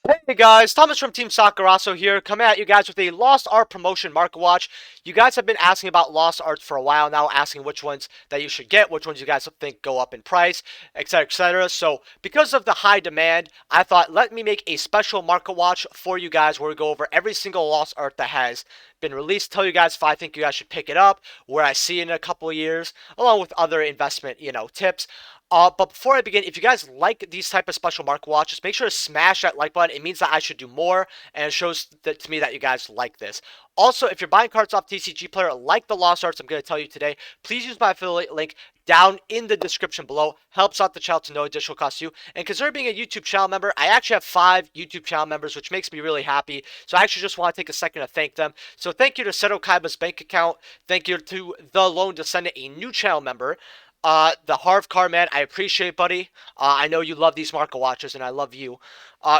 Hey guys, Thomas from Team Sakurazo here, coming at you guys with a Lost Art promotion market watch. You guys have been asking about Lost Arts for a while now, asking which ones that you should get, which ones you guys think go up in price, etc., etc. So, because of the high demand, I thought let me make a special market watch for you guys where we go over every single Lost Art that has been released, tell you guys if I think you guys should pick it up, where I see it in a couple of years, along with other investment, tips. But before I begin, if you guys like these type of special market watches, make sure to smash that like button. It means that I should do more, and it shows that to me that you guys like this. Also, if you're buying cards off TCG Player, like the Lost Arts I'm going to tell you today, please use my affiliate link down in the description below. Helps out the channel to no additional cost to you. And consider being a YouTube channel member. I actually have 5 YouTube channel members, which makes me really happy. So I actually just want to take a second to thank them. So thank you to Seto Kaiba's bank account. Thank you to The Lone Descendant, a new channel member. The Harv Car Man, I appreciate it, buddy. I know you love these market watches, and I love you.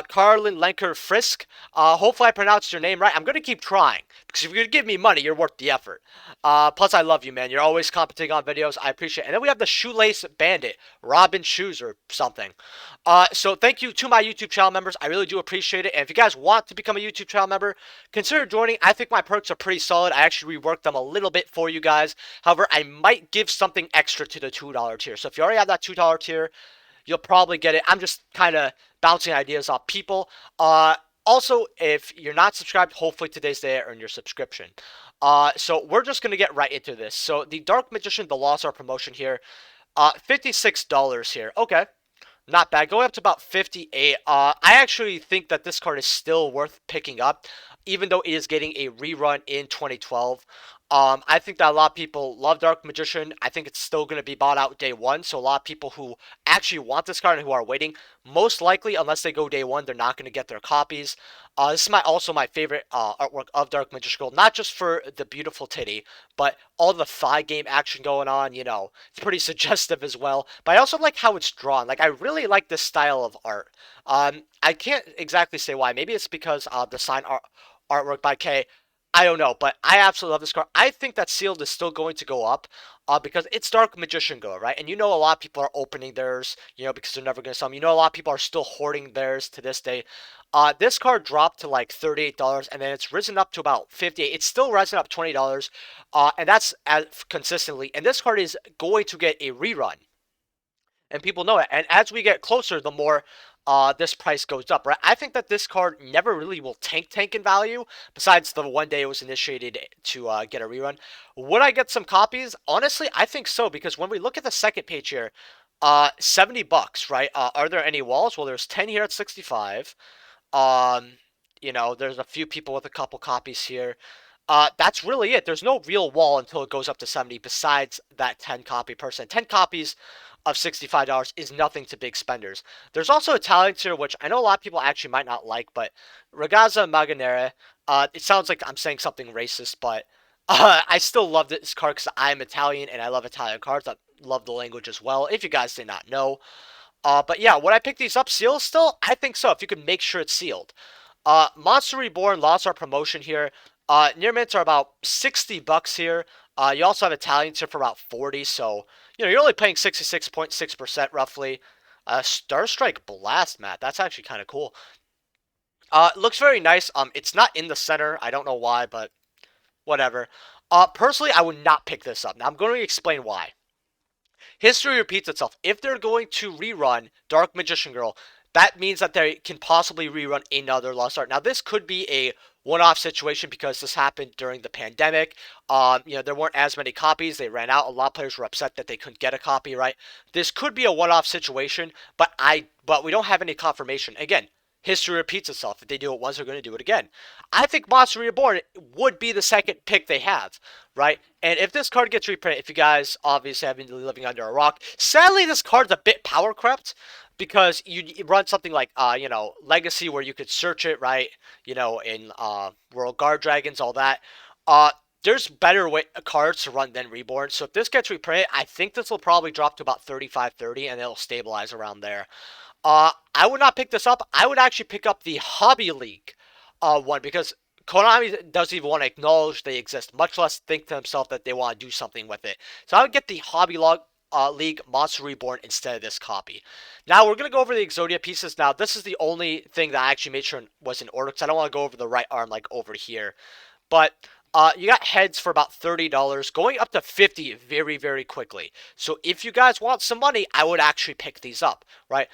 Carlin Lenker Frisk. Hopefully I pronounced your name right. I'm gonna keep trying because if you're gonna give me money, you're worth the effort. Plus I love you, man. You're always commenting on videos. I appreciate it. And then we have the Shoelace Bandit, Robin Shoes or something. So thank you to my YouTube channel members. I really do appreciate it. And if you guys want to become a YouTube channel member, consider joining. I think my perks are pretty solid. I actually reworked them a little bit for you guys. However, I might give something extra to the $2 tier. So if you already have that $2 tier, you'll probably get it. I'm just kind of bouncing ideas off people. Also, if you're not subscribed, hopefully today's the day to earn your subscription. So we're just going to get right into this. So the Dark Magician, the Lost Art promotion here, $56 here. Okay. Not bad. Going up to about 58. I actually think that this card is still worth picking up, even though it is getting a rerun in 2012. I think that a lot of people love Dark Magician. I think it's still going to be bought out day one. So a lot of people who actually want this card and who are waiting, most likely, unless they go day one, they're not going to get their copies. This is also my favorite artwork of Dark Magician Gold, not just for the beautiful titty, but all the thigh game action going on. It's pretty suggestive as well. But I also like how it's drawn. Like, I really like this style of art. I can't exactly say why. Maybe it's because the artwork by K. I don't know, but I absolutely love this card. I think that sealed is still going to go up because it's Dark Magician Go, right? And a lot of people are opening theirs, because they're never going to sell them. A lot of people are still hoarding theirs to this day. This card dropped to like $38, and then it's risen up to about $58. It's still rising up $20, and that's consistently. And this card is going to get a rerun, and people know it. And as we get closer, the more this price goes up, right? I think that this card never really will tank in value, besides the one day it was initiated to get a rerun. Would I get some copies? Honestly, I think so, because when we look at the second page here, $70, right? Are there any walls? Well, there's 10 here at 65. Um, there's a few people with a couple copies here. That's really it. There's no real wall until it goes up to 70, besides that 10 copy person. 10 copies of $65 is nothing to big spenders. There's also Italian tier, which I know a lot of people actually might not like, but Ragazza Maganere, it sounds like I'm saying something racist, but I still love this card because I'm Italian and I love Italian cards. I love the language as well, if you guys did not know. But yeah, would I pick these up sealed still? I think so, if you can make sure it's sealed. Monster Reborn lost our promotion here. Near mints are about $60 here. You also have Italian tip for about 40, so you're only paying 66.6% roughly. Star Strike Blast Mat, that's actually kind of cool. It looks very nice. It's not in the center. I don't know why, but whatever. Personally, I would not pick this up. Now I'm going to explain why. History repeats itself. If they're going to rerun Dark Magician Girl, that means that they can possibly rerun another Lost Art. Now, this could be a one-off situation because this happened during the pandemic. There weren't as many copies. They ran out. A lot of players were upset that they couldn't get a copy, right? This could be a one-off situation, but we don't have any confirmation. Again, history repeats itself. If they do it once, they're going to do it again. I think Monster Reborn would be the second pick they have, right? And if this card gets reprinted, if you guys obviously have been living under a rock, sadly this card's a bit power crept because you run something like Legacy where you could search it, right? In World Guard Dragons, all that. There's better cards to run than Reborn. So if this gets reprinted, I think this will probably drop to about 35, 30, and it'll stabilize around there. I would not pick this up. I would actually pick up the Hobby League one because Konami doesn't even want to acknowledge they exist, much less think to themselves that they want to do something with it. So I would get the League Monster Reborn instead of this copy. Now we're going to go over the Exodia pieces. Now this is the only thing that I actually made sure was in order because I don't want to go over the right arm like over here. But you got heads for about $30, going up to 50 very, very quickly. So if you guys want some money, I would actually pick these up, right?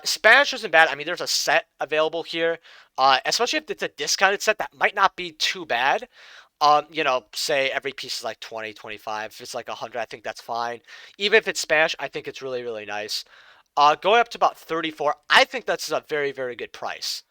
Spanish isn't bad. I mean, there's a set available here, especially if it's a discounted set that might not be too bad. Say every piece is like 20, 25. If it's like 100, I think that's fine. Even if it's Spanish, I think it's really, really nice. Going up to about 34, I think that's a very, very good price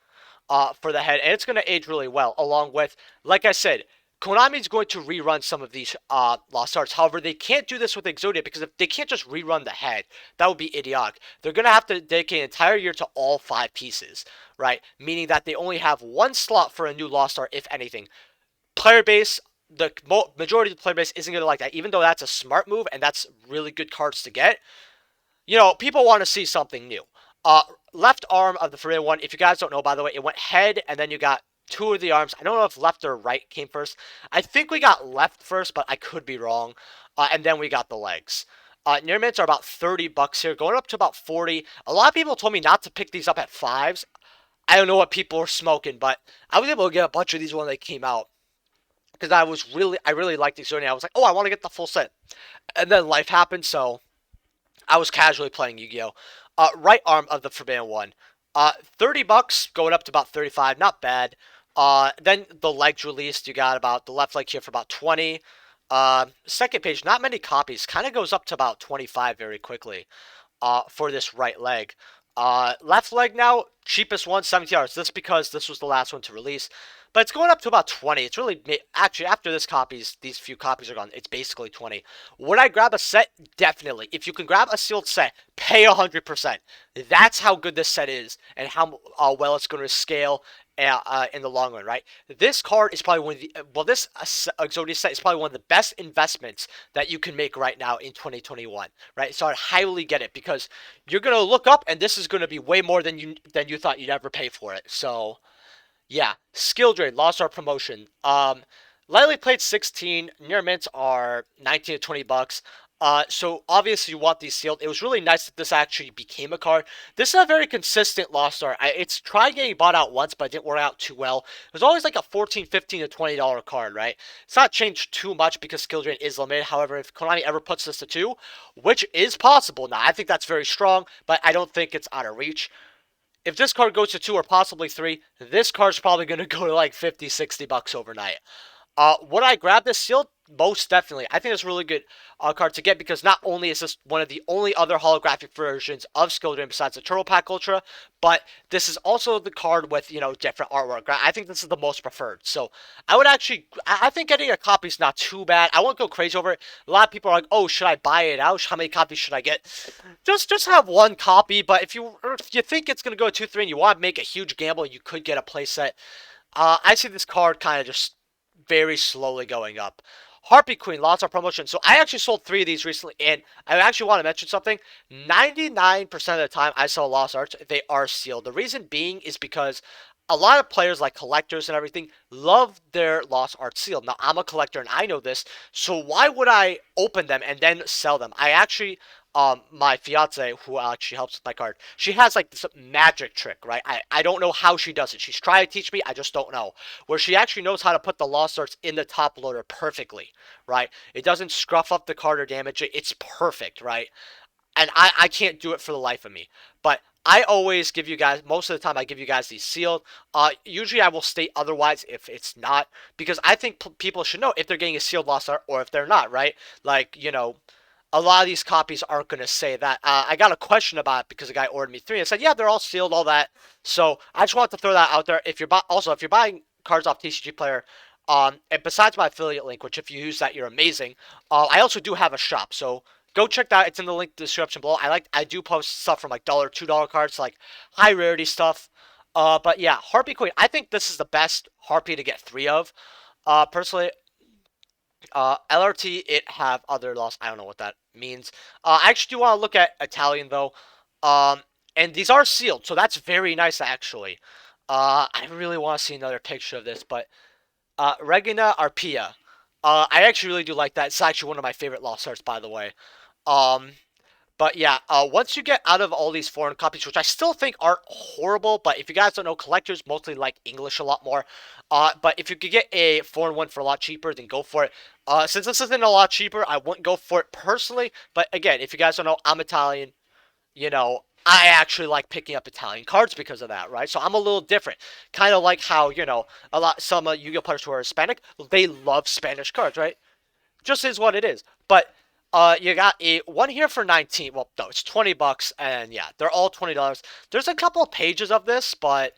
for the head, and it's going to age really well. Along with, like I said, Konami's going to rerun some of these Lost Arts. However, they can't do this with Exodia because if they can't just rerun the head, that would be idiotic. They're going to have to dedicate an entire year to all 5 pieces, right? Meaning that they only have one slot for a new Lost Art, if anything. Player base, the majority of the player base isn't going to like that, even though that's a smart move and that's really good cards to get. People want to see something new. Uh, Left arm of the Forbidden One, if you guys don't know, by the way, it went head, and then you got 2 of the arms. I don't know if left or right came first. I think we got left first, but I could be wrong. And then we got the legs. Near mints are about $30 here, going up to about 40. A lot of people told me not to pick these up at 5s. I don't know what people were smoking, but I was able to get a bunch of these when they came out. Because I really liked these. I was like, oh, I want to get the full set. And then life happened, so I was casually playing Yu-Gi-Oh! Right arm of the Forbidden One. $30 going up to about 35, not bad. Then the legs released. You got about the left leg here for about 20. Second page, not many copies. Kind of goes up to about 25 very quickly. For this right leg. Left leg now, cheapest one, $17. This because this was the last one to release. But it's going up to about 20. It's really, actually, after these few copies are gone, it's basically 20. Would I grab a set? Definitely. If you can grab a sealed set, pay 100%. That's how good this set is and how well it's going to scale in the long run, right? This card is probably one of the, this Exodia set is probably one of the best investments that you can make right now in 2021, right? So I'd highly get it because you're going to look up and this is going to be way more than you thought you'd ever pay for it. So yeah, skill drain, lost our promotion. Lightly played 16, near mints are 19 to $20. So obviously you want these sealed. It was really nice that this actually became a card. This is a very consistent lost art. It's tried getting bought out once, but it didn't work out too well. It was always like a $14, $15 to $20 card, right? It's not changed too much because skill drain is limited. However, if Konami ever puts this to 2, which is possible now, I think that's very strong, but I don't think it's out of reach. If this card goes to 2 or possibly 3, this card's probably going to go to like 50, $60 overnight. Would I grab this sealed? Most definitely. I think it's a really good card to get because not only is this one of the only other holographic versions of Skill Drain besides the Turtle Pack Ultra, but this is also the card with, different artwork. I think this is the most preferred. So I would actually, I think getting a copy is not too bad. I won't go crazy over it. A lot of people are like, oh, should I buy it out? How many copies should I get? Just have one copy, but if you think it's going to go 2, 3 and you want to make a huge gamble, you could get a playset. I see this card kind of just very slowly going up. Harpy Queen, lots of promotion. So I actually sold 3 of these recently, and I actually want to mention something. 99% of the time I sell Lost Arts, they are sealed. The reason being is because a lot of players, like collectors and everything, love their Lost Arts sealed. Now, I'm a collector, and I know this, so why would I open them and then sell them? I actually, my fiance, who actually helps with my card, she has, like, this magic trick, right? I don't know how she does it. She's trying to teach me, I just don't know. Where she actually knows how to put the Lost Arts in the top loader perfectly, right? It doesn't scruff up the card or damage it. It's perfect, right? And I can't do it for the life of me. But I always give you guys, most of the time I give you guys these sealed. Usually I will state otherwise if it's not, because I think people should know if they're getting a sealed Lost Art or if they're not, right? Like, a lot of these copies aren't going to say that. I got a question about it because a guy ordered me 3 and said, yeah, they're all sealed, all that. So I just want to throw that out there. If you're if you're buying cards off TCG Player, and besides my affiliate link, which if you use that, you're amazing. I also do have a shop, so go check that. It's in the link description below. I do post stuff from like $1, $2 cards, like high rarity stuff. But yeah, Harpy Queen. I think this is the best Harpy to get 3 of. Personally, LRT, it have other loss. I don't know what that means. I actually do want to look at Italian though. And these are sealed, so that's very nice actually. I really want to see another picture of this, but Regina Arpia. I actually really do like that. It's actually one of my favorite Lost Arts, by the way. But yeah, once you get out of all these foreign copies, which I still think aren't horrible, but if you guys don't know, collectors mostly like English a lot more. But if you could get a foreign one for a lot cheaper, then go for it. Since this isn't a lot cheaper, I wouldn't go for it personally. But again, if you guys don't know, I'm Italian. I actually like picking up Italian cards because of that, right? So I'm a little different. Kind of like how, some Yu-Gi-Oh players who are Hispanic, they love Spanish cards, right? Just is what it is. But you got a one here for 19. Well, no, it's 20 bucks, and yeah, they're all $20. There's a couple of pages of this, but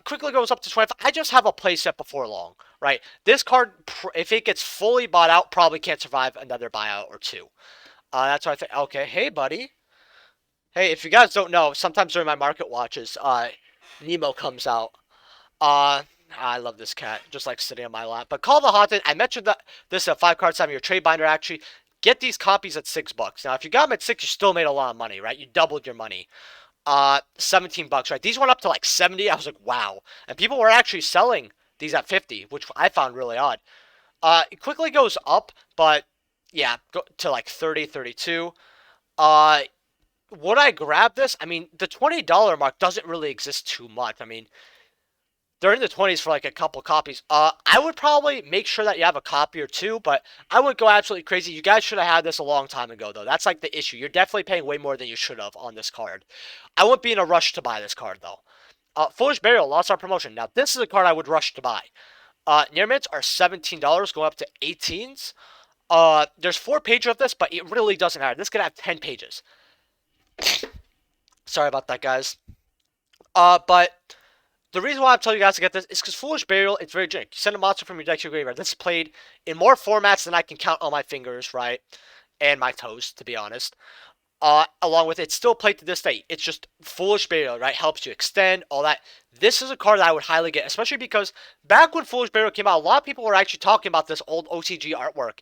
quickly goes up to 25. I just have a playset before long, right? This card, if it gets fully bought out, probably can't survive another buyout or two. That's why I think. Okay, hey buddy. Hey, if you guys don't know, sometimes during my market watches, Nemo comes out. Uh, I love this cat, just like sitting on my lap. But Call the Haunted, I mentioned that this is a 5 card set in your trade binder. Actually, get these copies at $6. Now, if you got them at 6, you still made a lot of money, right? You doubled your money. 17 bucks, right? These went up to like 70. I was like, wow. And people were actually selling these at 50, which I found really odd. It quickly goes up, but yeah, go to like 30, 32. Uh, would I grab this? I mean, the $20 mark doesn't really exist too much. I mean, they're in the 20s for like a couple copies. I would probably make sure that you have a copy or two, but I wouldn't go absolutely crazy. You guys should have had this a long time ago, though. That's like the issue. You're definitely paying way more than you should have on this card. I wouldn't be in a rush to buy this card, though. Foolish Burial lost our promotion. Now, this is a card I would rush to buy. Near mints are $17, going up to 18s. There's 4 pages of this, but it really doesn't matter. This could have 10 pages. Sorry about that, guys. But the reason why I'm telling you guys to get this is because Foolish Burial, it's very generic. You send a monster from your deck to your graveyard. This is played in more formats than I can count on my fingers, right? And my toes, to be honest. Along with it's still played to this day. It's just Foolish Burial, right? Helps you extend, all that. This is a card that I would highly get, especially because back when Foolish Burial came out, a lot of people were actually talking about this old OCG artwork.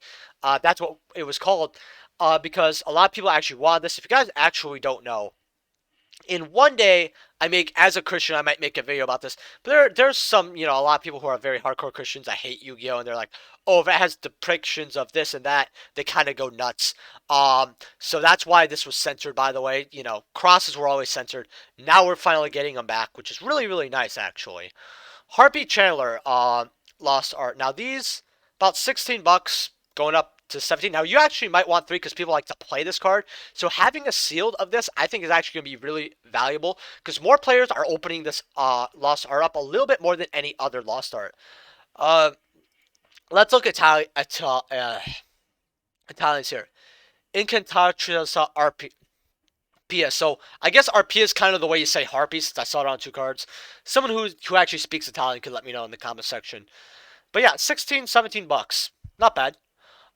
That's what it was called. Because a lot of people actually wanted this. If you guys actually don't know, in one day, as a Christian, I might make a video about this. But there's some, a lot of people who are very hardcore Christians that hate Yu-Gi-Oh! And they're like, oh, if it has depictions of this and that, they kind of go nuts. So that's why this was censored, by the way. Crosses were always censored. Now we're finally getting them back, which is really, really nice, actually. Harpy Chandler, lost art. Now these, about 16 bucks, going up to 17. Now you actually might want 3 because people like to play this card. So having a sealed of this, I think, is actually going to be really valuable because more players are opening this lost art up a little bit more than any other lost art. Uh, let's look at Italians here. Incantatrice RP. PS. So I guess RP is kind of the way you say Harpy, since I saw it on 2 cards. Someone who actually speaks Italian could let me know in the comment section. But yeah, 16, 17 bucks. Not bad.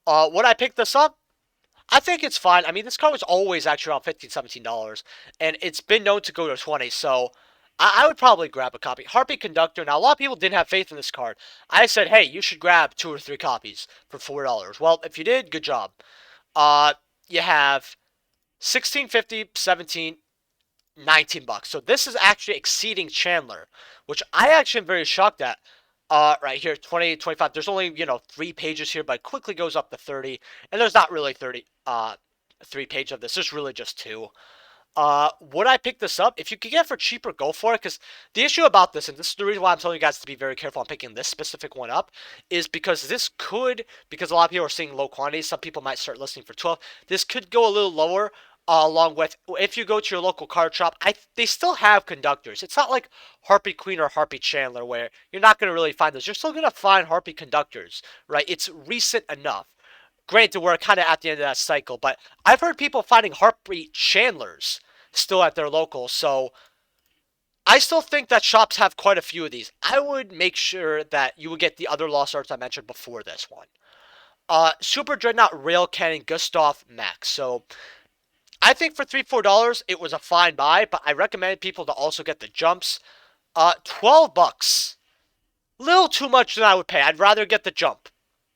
Would I pick this up? I think it's fine. I mean, this card was always actually around $15, $17, and it's been known to go to 20, so I would probably grab a copy. Harpy Conductor. Now, a lot of people didn't have faith in this card. I said, hey, you should grab 2 or 3 copies for $4. Well, if you did, good job. You have 16.50, 17, 19 bucks. So this is actually exceeding Chandler, which I actually am very shocked at. Right here, 20, 25. There's only, 3 pages here, but it quickly goes up to 30. And there's not really 3 pages of this. There's really just 2. Would I pick this up? If you could get it for cheaper, go for it. Because the issue about this, and this is the reason why I'm telling you guys to be very careful on picking this specific one up, is because because a lot of people are seeing low quantities, some people might start listing for 12. This could go a little lower. Along with, if you go to your local card shop, they still have conductors. It's not like Harpy Queen or Harpy Chandler where you're not going to really find those. You're still going to find Harpy conductors, right? It's recent enough. Granted, we're kind of at the end of that cycle, but I've heard people finding Harpy Chandlers still at their local, so I still think that shops have quite a few of these. I would make sure that you would get the other lost arts I mentioned before this one. Super Dreadnought Rail Cannon Gustav Max. So I think for $3, $4, it was a fine buy, but I recommend people to also get the jumps. 12 bucks. Little too much than I would pay. I'd rather get the jump.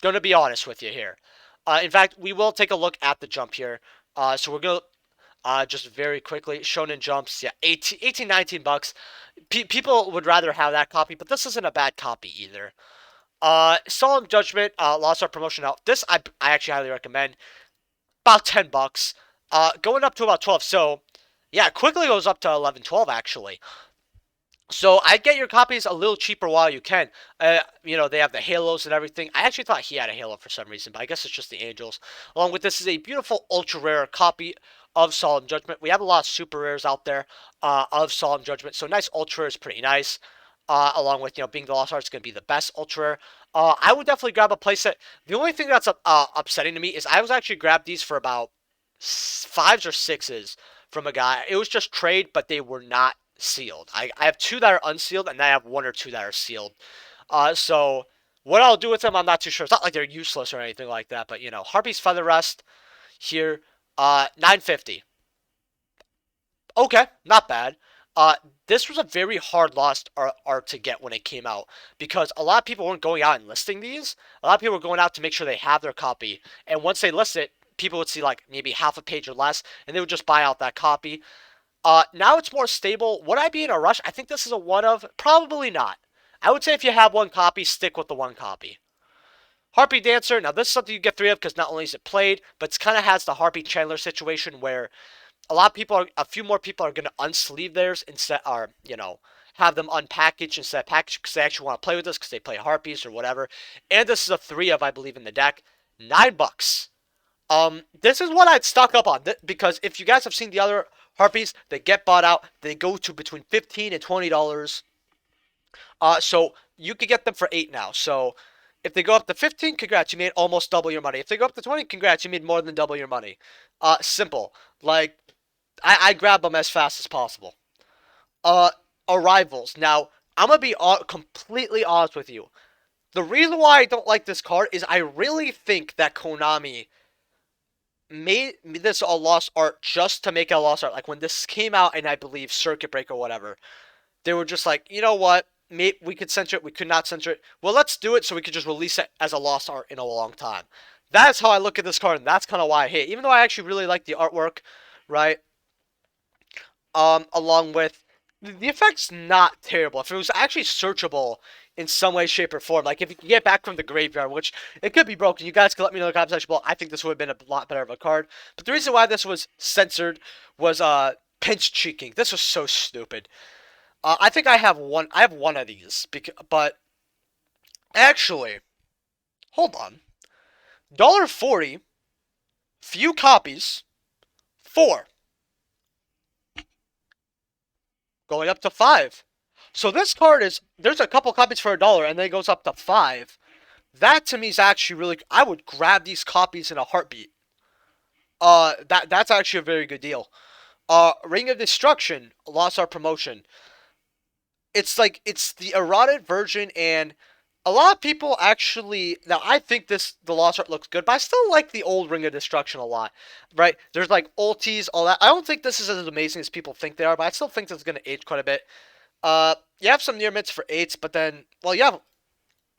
Gonna be honest with you here. In fact, we will take a look at the jump here. So we're gonna just very quickly, Shonen jumps, yeah, 18, 19 bucks. People would rather have that copy, but this isn't a bad copy either. Solemn Judgment, lost our promotion out. This I actually highly recommend. About 10 bucks. Going up to about 12. So, yeah, it quickly goes up to 11, 12 actually. So I get your copies a little cheaper while you can. They have the halos and everything. I actually thought he had a halo for some reason, but I guess it's just the angels. Along with this is a beautiful ultra rare copy of Solemn Judgment. We have a lot of super rares out there of Solemn Judgment, so nice ultra rare is pretty nice. Along with being the Lost Art is going to be the best ultra rare. I would definitely grab a playset. The only thing that's upsetting to me is I was actually grabbed these for about fives or sixes from a guy. It was just trade, but they were not sealed. I have two that are unsealed, and I have one or two that are sealed. So what I'll do with them, I'm not too sure. It's not like they're useless or anything like that, but Harpy's Feather Rest here, 950. Okay, not bad. This was a very hard lost art to get when it came out because a lot of people weren't going out and listing these. A lot of people were going out to make sure they have their copy, and once they list it, people would see like maybe half a page or less, and they would just buy out that copy. Now it's more stable. Would I be in a rush? I think this is a one of. Probably not. I would say if you have one copy, stick with the one copy. Harpy Dancer. Now this is something you get three of because not only is it played, but it kind of has the Harpy Chandler situation where a few more people are going to unsleeve theirs instead, or have them unpackaged instead of packaged because they actually want to play with this because they play Harpies or whatever. And this is a three of, I believe, in the deck. $9. This is what I'd stock up on because if you guys have seen the other Harpies, they get bought out. They go to between $15 and $20. So you could get them for 8 now. So if they go up to 15, congrats, you made almost double your money. If they go up to 20, congrats, you made more than double your money. Simple. Like I grab them as fast as possible. Uh, Arrivals. Now I'm gonna be completely honest with you. The reason why I don't like this card is I really think that Konami made this a lost art just to make it a lost art. Like when this came out, and I believe Circuit Breaker or whatever, they were just like, you know what? Maybe we could censor it. We could not censor it. Well, let's do it so we could just release it as a lost art in a long time. That's how I look at this card, and that's kind of why I hate it. Even though I actually really like the artwork, right? Along with the effect's not terrible. If it was actually searchable in some way, shape, or form, like if you can get back from the graveyard, which it could be broken, you guys can let me know in the comment section below. I think this would have been a lot better of a card. But the reason why this was censored was pinch cheeking. This was so stupid. I think I have one. I have one of these, but actually, hold on. $1.40, few copies, 4. Going up to 5. So this card is, there's a couple copies for $1 and then it goes up to 5. That to me is actually really, I would grab these copies in a heartbeat. That's actually a very good deal. Ring of Destruction, Lost Art Promotion. It's like, it's the eroded version, and a lot of people actually, now I think the Lost Art looks good, but I still like the old Ring of Destruction a lot, right? There's like ultis, all that. I don't think this is as amazing as people think they are, but I still think this is going to age quite a bit. You have some near mints for 8s, but then, well, you have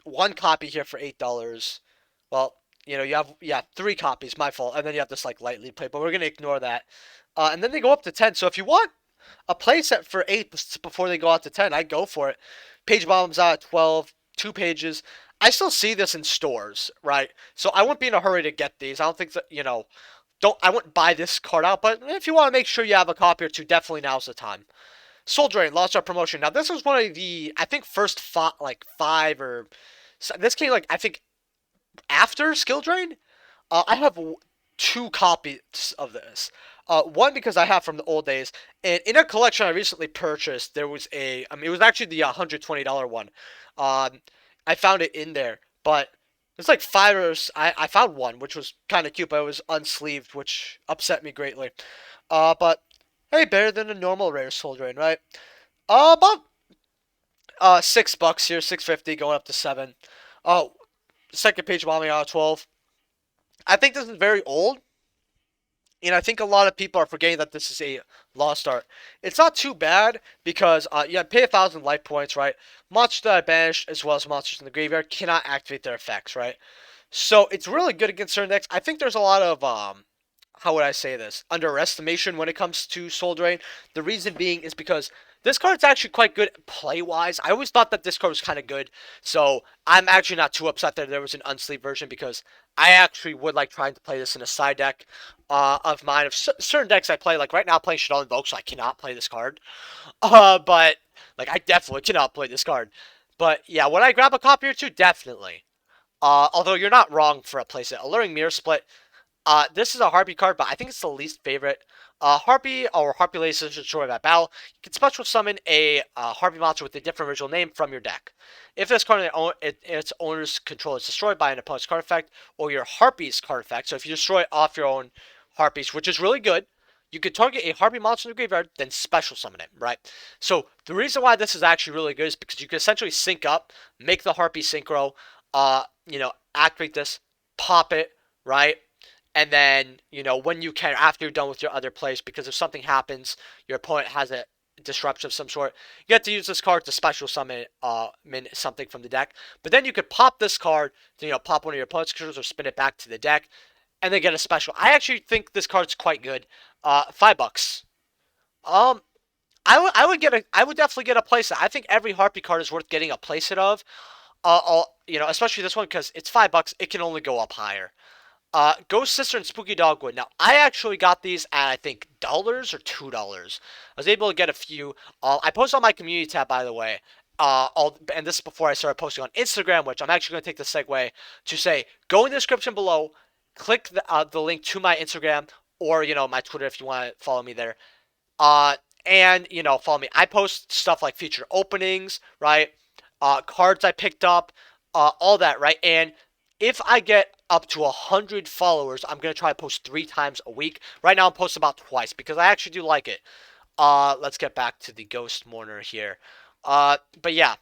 one copy here for $8. Well, you have, yeah, 3 copies, my fault, and then you have this like lightly played, but we're going to ignore that. And then they go up to 10, so if you want a playset for 8 before they go out to 10, I'd go for it. Page bombs out at 12, 2 pages. I still see this in stores, right? So I wouldn't be in a hurry to get these. I don't think that, I wouldn't buy this card out, but if you want to make sure you have a copy or two, definitely now's the time. Soul Drain, Lost Art Promotion. Now, this was one of the, I think, first 5 or... This came, like, I think, after Skill Drain. I have 2 copies of this. One because I have from the old days, and in a collection I recently purchased, there was it was actually the $120 one. I found it in there, but it's like 5 or I found one which was kind of cute, but it was unsleeved, which upset me greatly. But hey, better than a normal rare Soul Drain, right? About $6 here, 650 going up to 7. Oh, second page bombing out of 12. I think this is very old. And I think a lot of people are forgetting that this is a lost art. It's not too bad because you pay 1,000 life points, right? Monsters that are banished as well as monsters in the graveyard cannot activate their effects, right? So it's really good against certain decks. I think there's a lot of how would I say this? Underestimation when it comes to Soul Drain. The reason being is because This card's actually quite good play-wise. I always thought that this card was kind of good, so I'm actually not too upset that there was an unsleeved version because I actually would like trying to play this in a side deck of mine. Of certain decks I play, like right now I'm playing Shadow Invoke, so I cannot play this card. But like I definitely cannot play this card. But yeah, would I grab a copy or two? Definitely. Although you're not wrong for a playset. Alluring Mirror Split. This is a Harpy card, but I think it's the least favorite. Harpy or Harpy Laces destroy that battle. You can special summon a Harpy monster with a different original name from your deck. If this card in its owner's control is destroyed by an opponent's card effect or your Harpy's card effect, so if you destroy it off your own Harpies, which is really good, you can target a Harpy monster in the graveyard, then special summon it, right? So the reason why this is actually really good is because you can essentially sync up, make the Harpy synchro, activate this, pop it, right? And then, when you can, after you're done with your other plays, because if something happens, your opponent has a disruption of some sort, you have to use this card to special summon something from the deck. But then you could pop this card to, pop one of your opponent's creatures or spin it back to the deck, and then get a special. I actually think this card's quite good. $5. Um, I would definitely get a playset. I think every Harpy card is worth getting a playset of. Especially this one because it's $5. It can only go up higher. Ghost Sister and Spooky Dogwood. Now, I actually got these at, I think, dollars or $2. I was able to get a few. I post on my community tab, by the way. And this is before I started posting on Instagram, which I'm actually going to take the segue to say, go in the description below, click the link to my Instagram, or, my Twitter if you want to follow me there. And, follow me. I post stuff like featured openings, right? Cards I picked up, all that, right? And if I get up to 100 followers, I'm going to try to post 3 times a week. Right now I'm posting about twice because I actually do like it. Let's get back to the Ghost Mourner here. But yeah,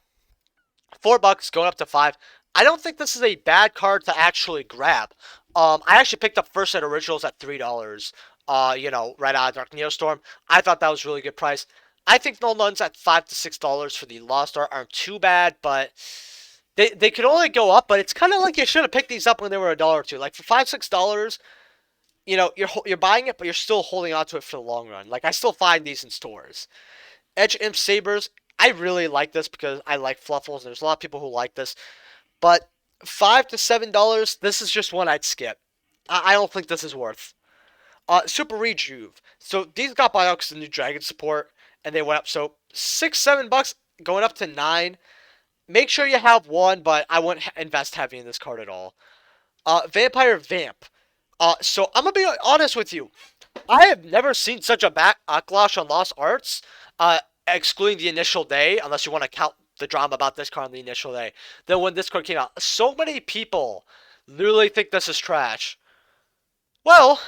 $4 going up to 5. I don't think this is a bad card to actually grab. I actually picked up first set originals at $3. Right out of Dark Neostorm. I thought that was a really good price. I think no nuns at $5 to $6 for the Lost Art aren't too bad, but they could only go up. But it's kind of like you should have picked these up when they were a dollar or two. Like for $5, $6, you're buying it, but you're still holding on to it for the long run. Like I still find these in stores. Edge Imp Sabers. I really like this because I like Fluffles. There's a lot of people who like this, but $5 to $7. This is just one I'd skip. I don't think this is worth. Super Rejuve. So these got bought out because the new Dragon support, and they went up. So $6, $7 going up to 9. Make sure you have one, but I wouldn't invest heavy in this card at all. Vampire Vamp. So I'm gonna be honest with you. I have never seen such a backlash on Lost Arts, excluding the initial day, unless you want to count the drama about this card on the initial day. Then when this card came out, so many people literally think this is trash. Well,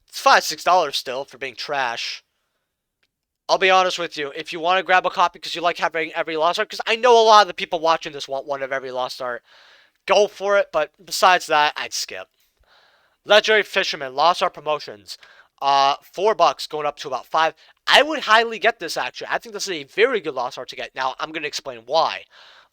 it's $5, $6 still for being trash. I'll be honest with you. If you want to grab a copy because you like having every Lost Art, because I know a lot of the people watching this want one of every Lost Art, go for it. But besides that, I'd skip. Legendary Fisherman, Lost Art Promotions. $4 going up to about 5. I would highly get this actually. I think this is a very good Lost Art to get. Now, I'm going to explain why.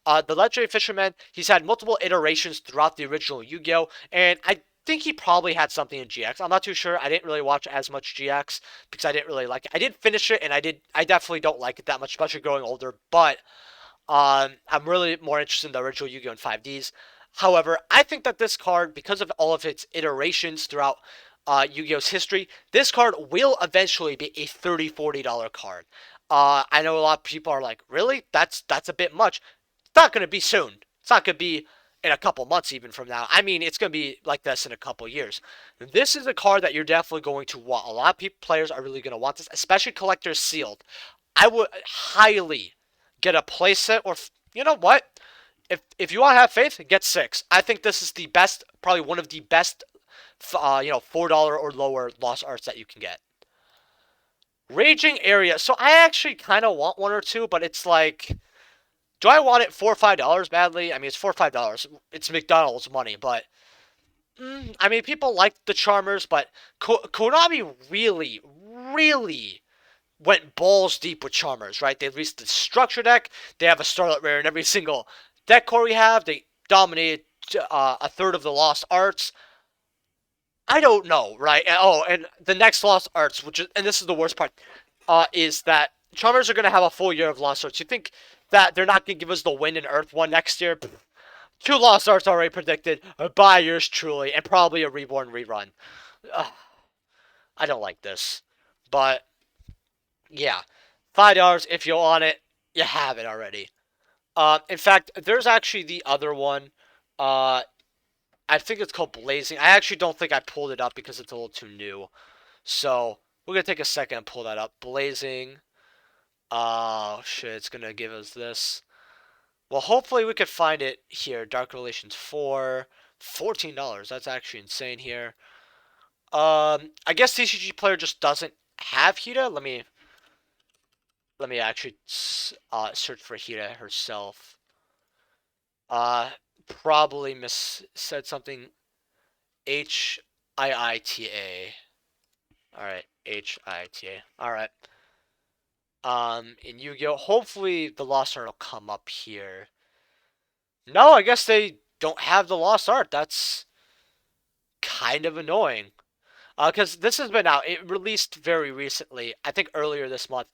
The Legendary Fisherman, he's had multiple iterations throughout the original Yu-Gi-Oh! And I think he probably had something in GX. I'm not too sure. I didn't really watch as much GX because I didn't really like it. I did finish it, and I definitely don't like it that much, especially growing older. But I'm really more interested in the original Yu-Gi-Oh! In 5Ds. However, I think that this card, because of all of its iterations throughout Yu-Gi-Oh's history, this card will eventually be a $30, $40 card. I know a lot of people are like, really? That's a bit much. It's not going to be soon. It's not going to be in a couple months even from now. I mean, it's going to be like this in a couple years. This is a card that you're definitely going to want. A lot of players are really going to want this, especially collectors sealed. I would highly get a playset, or you know what? If you want to have faith, get 6. I think this is the best, probably one of the best, $4 or lower Lost Arts that you can get. Raging Area. So I actually kind of want one or two, but it's like, do I want it $4 or $5 badly? I mean, it's $4 or $5. It's McDonald's money, but I mean, people like the Charmers, but Konami really, really went balls deep with Charmers, right? They released the structure deck. They have a Starlight Rare in every single deck core we have. They dominated a third of the Lost Arts. I don't know, right? And the next Lost Arts, and this is the worst part, is that Charmers are going to have a full year of Lost Arts. You think that they're not going to give us the Wind and Earth one next year? Two Lost Arts already predicted by yours truly, and probably a Reborn rerun. Ugh, I don't like this. But, yeah. $5 if you want it, you have it already. In fact, there's actually the other one. Uh, I think it's called Blazing. I actually don't think I pulled it up because it's a little too new. So, we're going to take a second and pull that up. Blazing. Oh, shit, it's going to give us this. Well, hopefully we could find it here. Dark Relations 4. $14. That's actually insane here. I guess TCG Player just doesn't have Hida. Let me actually search for Hida herself. Probably said something. HIITA. Alright, HIITA. Alright. In Yu-Gi-Oh! Hopefully the Lost Art will come up here. No, I guess they don't have the Lost Art. That's kind of annoying. Because this has been out. It released very recently. I think earlier this month.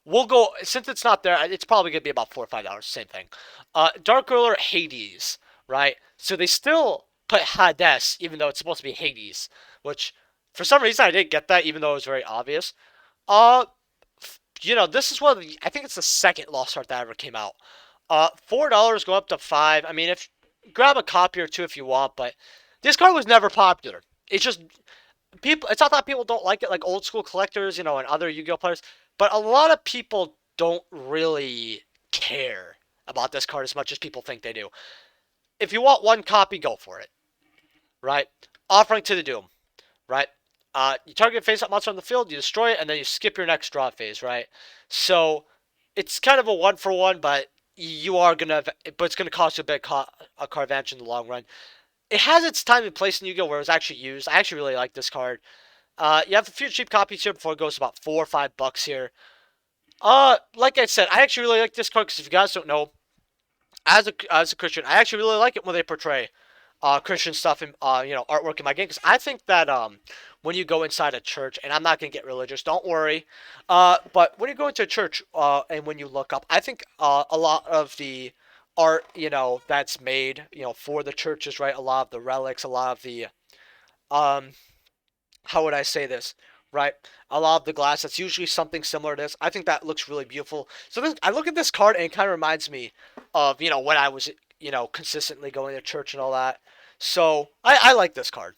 We'll go, since it's not there, it's probably going to be about $4 or $5. Same thing. Dark Ruler Hades, right? So they still put Hades, even though it's supposed to be Hades. Which, for some reason, I didn't get that, even though it was very obvious. This is one of the, I think it's the second Lost Art that ever came out. $4 go up to $5. I mean, if grab a copy or two if you want, but this card was never popular. It's just people. It's not that people don't like it, like old school collectors, and other Yu-Gi-Oh players. But a lot of people don't really care about this card as much as people think they do. If you want one copy, go for it. Right? Offering to the Doom. Right? You target a face-up monster on the field, you destroy it, and then you skip your next draw phase, right? So, it's kind of a one-for-one, but it's gonna cost you a card advantage in the long run. It has its time and place in Yu-Gi-Oh! Where it was actually used. I actually really like this card. You have a few cheap copies here before it goes to about $4 or $5 here. Like I said, I actually really like this card because if you guys don't know, as a Christian, I actually really like it when they portray Christian stuff and artwork in my game because I think that when you go inside a church, and I'm not gonna get religious, don't worry, but when you go into a church and when you look up, I think a lot of the art that's made for the churches, right? A lot of the relics, a lot of the how would I say this? Right, a lot of the glass that's usually something similar to this. I think that looks really beautiful. So I look at this card and it kind of reminds me of when I was consistently going to church and all that. So I like this card.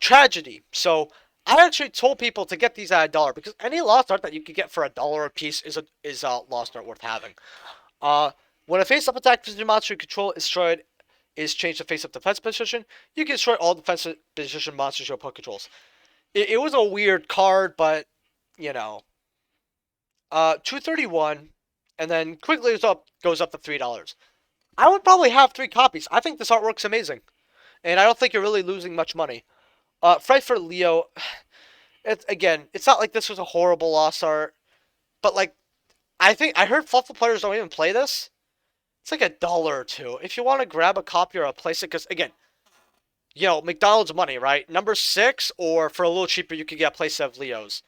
Tragedy. So I actually told people to get these at $1 because any lost art that you could get for $1 a piece is a lost art worth having. When a face-up attack position monster you control is destroyed, is changed to face-up defense position, you can destroy all defensive position monsters your opponent controls. It was a weird card, but 231, and then quickly goes up to $3. I would probably have 3 copies. I think this artwork's amazing, and I don't think you're really losing much money. Fright for Leo. It's not like this was a horrible lost art, but like I heard Fluffle players don't even play this. It's like $1 or $2 if you want to grab a copy or replace it. Because again, McDonald's money, right? Number 6, or for a little cheaper, you could get a playset of Leo's.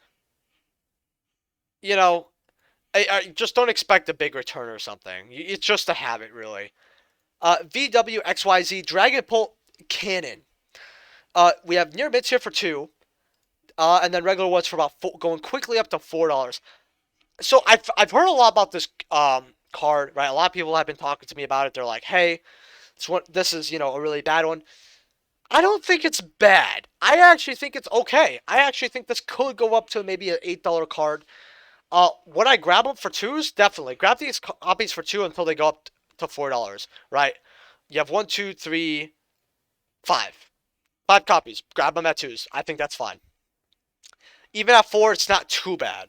I just don't expect a big return or something. It's just a habit, really. VWXYZ Dragon Bolt Cannon. We have near mids here for $2, and then regular ones for about going quickly up to $4. So I've heard a lot about this card, right? A lot of people have been talking to me about it. They're like, "Hey, this is a really bad one." I don't think it's bad. I actually think it's okay. I actually think this could go up to maybe an $8 card. Would I grab them for $2s? Definitely. Grab these copies for $2 until they go up to $4, right? You have 1, 2, 3, 5. 5 copies. Grab them at $2s. I think that's fine. Even at 4, it's not too bad.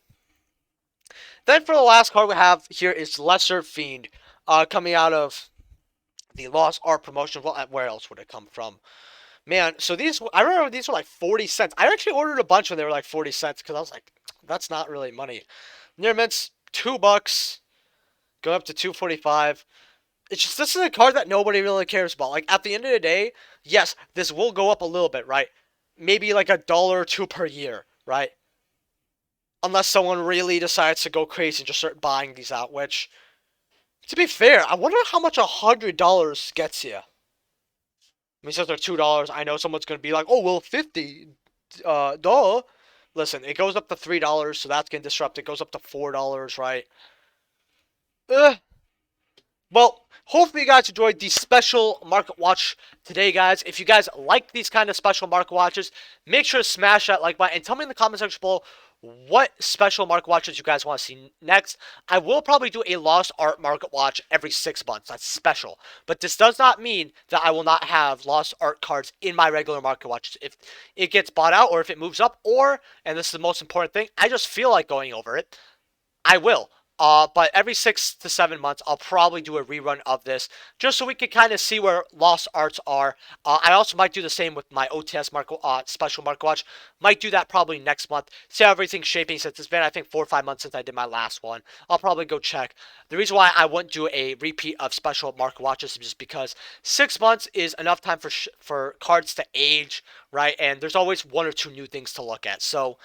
Then for the last card we have here is Lesser Fiend, coming out of the Lost Art promotion. Well, where else would it come from? Man, so I remember these were like 40 cents. I actually ordered a bunch when they were like 40 cents because I was like, that's not really money. Near mints, $2, going up to $2.45. It's just, this is a card that nobody really cares about. Like, at the end of the day, yes, this will go up a little bit, right? Maybe like $1 or $2 per year, right? Unless someone really decides to go crazy and just start buying these out, which, to be fair, I wonder how much $100 gets you. I mean, since they're $2, I know someone's gonna be like, "Oh, well, 50, duh." Listen, it goes up to $3, so that's gonna disrupt. It goes up to $4, right? Ugh. Well, hopefully you guys enjoyed the special market watch today, guys. If you guys like these kind of special market watches, make sure to smash that like button and tell me in the comment section below what special market watches you guys want to see next. I will probably do a lost art market watch every 6 months. That's special. But this does not mean that I will not have lost art cards in my regular market watches. If it gets bought out or if it moves up, or, and this is the most important thing, I just feel like going over it, I will. But every 6 to 7 months, I'll probably do a rerun of this just so we can kind of see where lost arts are. I also might do the same with my OTS market, special market watch. Might do that probably next month. See how everything's shaping since it's been, I think, 4 or 5 months since I did my last one. I'll probably go check. The reason why I wouldn't do a repeat of special market watches is just because 6 months is enough time for cards to age, right? And there's always 1 or 2 new things to look at. So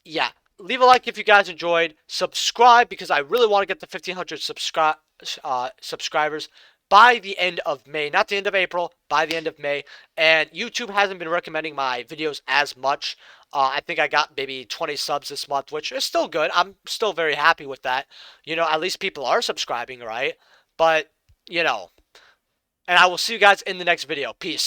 yeah, leave a like if you guys enjoyed. Subscribe because I really want to get to 1,500 subscribers by the end of May. Not the end of April, by the end of May. And YouTube hasn't been recommending my videos as much. I think I got maybe 20 subs this month, which is still good. I'm still very happy with that. You know, at least people are subscribing, right? But, you know, and I will see you guys in the next video. Peace.